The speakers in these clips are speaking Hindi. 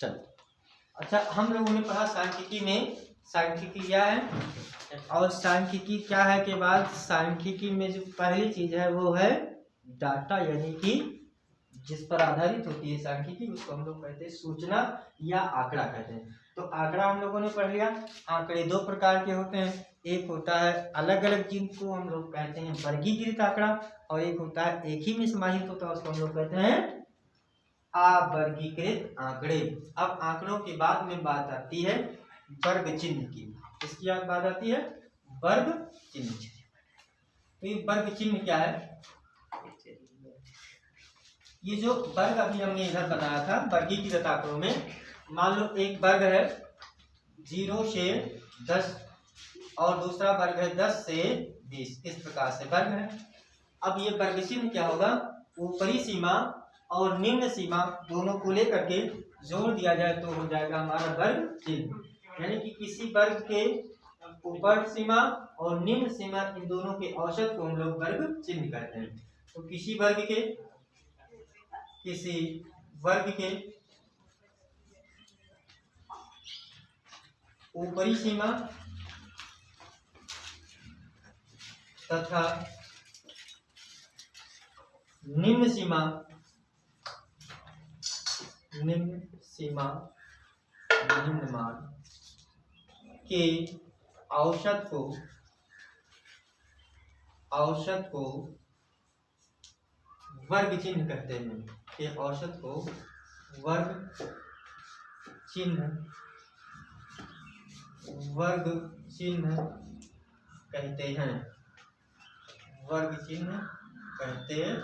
चलो, अच्छा हम लोगों ने पढ़ा सांख्यिकी में सांख्यिकी क्या है और सांख्यिकी क्या है के बाद सांख्यिकी में जो पहली चीज है वो है डाटा, यानी कि जिस पर आधारित होती है सांख्यिकी उसको हम लोग कहते हैं सूचना या आंकड़ा कहते हैं। तो आंकड़ा हम लोगों ने पढ़ लिया। आंकड़े दो प्रकार के होते हैं, एक होता है अलग अलग जिनको हम लोग कहते हैं वर्गीकृत आंकड़ा, और एक होता है एक ही में समाहित होता है उसको हम लोग कहते हैं अवर्गीकृत आंकड़े। अब आंकड़ों के बाद में बात आती है वर्ग चिन्ह की। इसकी बात आती है वर्ग चिन्ह। तो ये वर्ग चिन्ह क्या है? ये जो वर्ग अभी हमने इधर बताया था वर्गीकृत आंकड़ों में, मान लो एक वर्ग है 0 से 10 और दूसरा वर्ग है 10 से 20, इस प्रकार से वर्ग है। अब ये वर्ग चिन्ह क्या होगा? ऊपरी सीमा और निम्न सीमा दोनों को लेकर के जोड़ दिया जाए तो हो जाएगा हमारा वर्ग चिन्ह। यानी कि किसी वर्ग के ऊपर सीमा और निम्न सीमा इन दोनों के औसत को हम लोग वर्ग चिन्ह कहते हैं। तो किसी वर्ग के ऊपरी सीमा तथा निम्न मान के औसत को वर्ग चिन्ह कहते हैं। के औसत को वर्ग चिन्ह कहते हैं। वर्ग चिन्ह कहते हैं।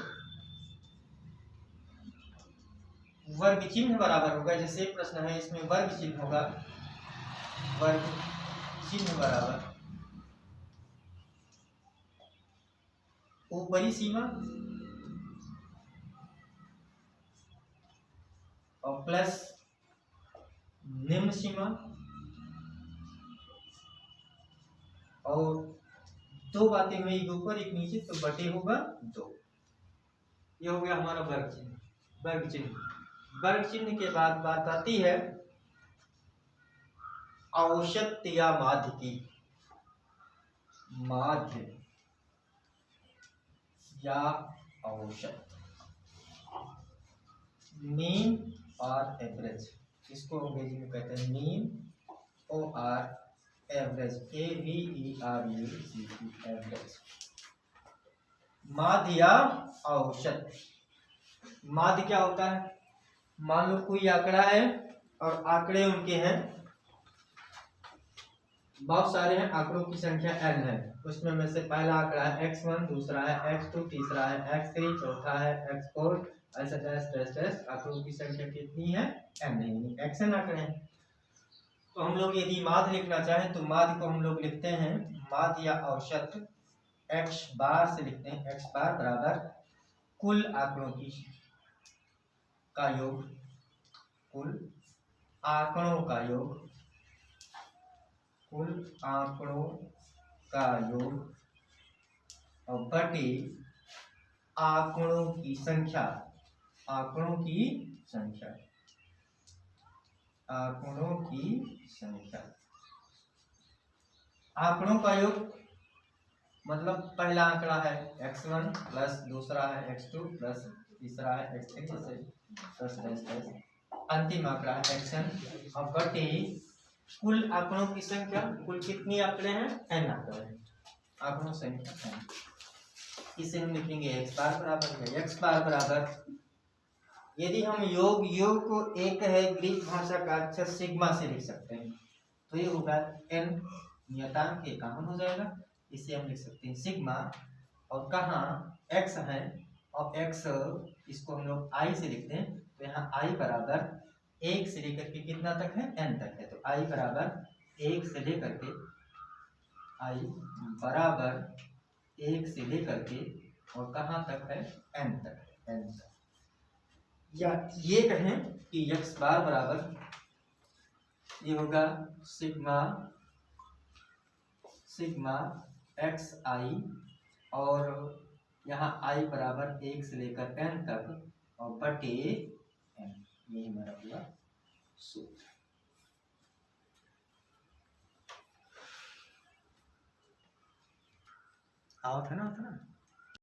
वर्ग चिन्ह बराबर होगा, जैसे प्रश्न है इसमें वर्ग चिन्ह होगा, वर्ग चिन्ह बराबर ऊपरी सीमा और प्लस निम्न सीमा और दो बातें हुई, एक ऊपर एक नीचे तो बटे होगा 2। ये हो गया हमारा वर्ग चिन्ह। वर्ग चिन्ह के बाद बात आती है औसत या माध्य की। माध्य या औसत, मीन और एवरेज, इसको अंग्रेजी में कहते हैं मीन और एवरेज, AVERAGE, एवरेज। माध्य या औसत। माध्य क्या होता है? मान लो कोई आंकड़ा है और आंकड़े उनके हैं बहुत सारे हैं, आंकड़ों की संख्या n है। उसमें में से पहला आंकड़ा है x1, दूसरा है x2, तीसरा है x3, चौथा है x4, ऐसा डैश आंकड़ों की संख्या कितनी है? n है, यानी xn आंकड़े हैं। तो हम लोग यदि माध्य लिखना चाहें तो माध्य को हम लोग लिखते हैं माध्य या औसत x बार से लिखते हैं। x बार बराबर कुल आंकड़ों का योग, कुल आंकड़ों का योग, कुल आंकड़ों का योग और बटे आंकड़ों की संख्या, आंकड़ों की संख्या, आंकड़ों की संख्या। आंकड़ों का योग मतलब पहला आंकड़ा है x1 प्लस दूसरा है x2 प्लस तीसरा है x3 प्लस अंतिम आंकड़ा है xn और बटे कुल आंकड़ों की संख्या। कुल कितनी आंकड़े हैं? n आंकड़े हैं, आंकड़ों संख्या n। इसे हम लिखेंगे x बार बराबर है, x बार बराबर, यदि हम योग को एक है ग्रीक भाषा का अक्षर सिग्मा से लिख सकते हैं तो ये होगा n, नियतांक के कॉमन हो जाएगा, इसे हम लिख सकते हैं सिग्मा। और कहाँ x है और x इसको हम लोग i से लिखते हैं तो यहाँ i बराबर 1 से लेकर के कितना तक है? n तक है। तो i बराबर 1 से लेकर के, i बराबर 1 से लेकर के और कहाँ तक है? n तक, n तक। या ये कहें कि x बार बराबर ये होगा सिग्मा xi और यहाँ i बराबर 1 से लेकर n तक और बटे n, ये हमारा हुआ सूत्र। आओ था ना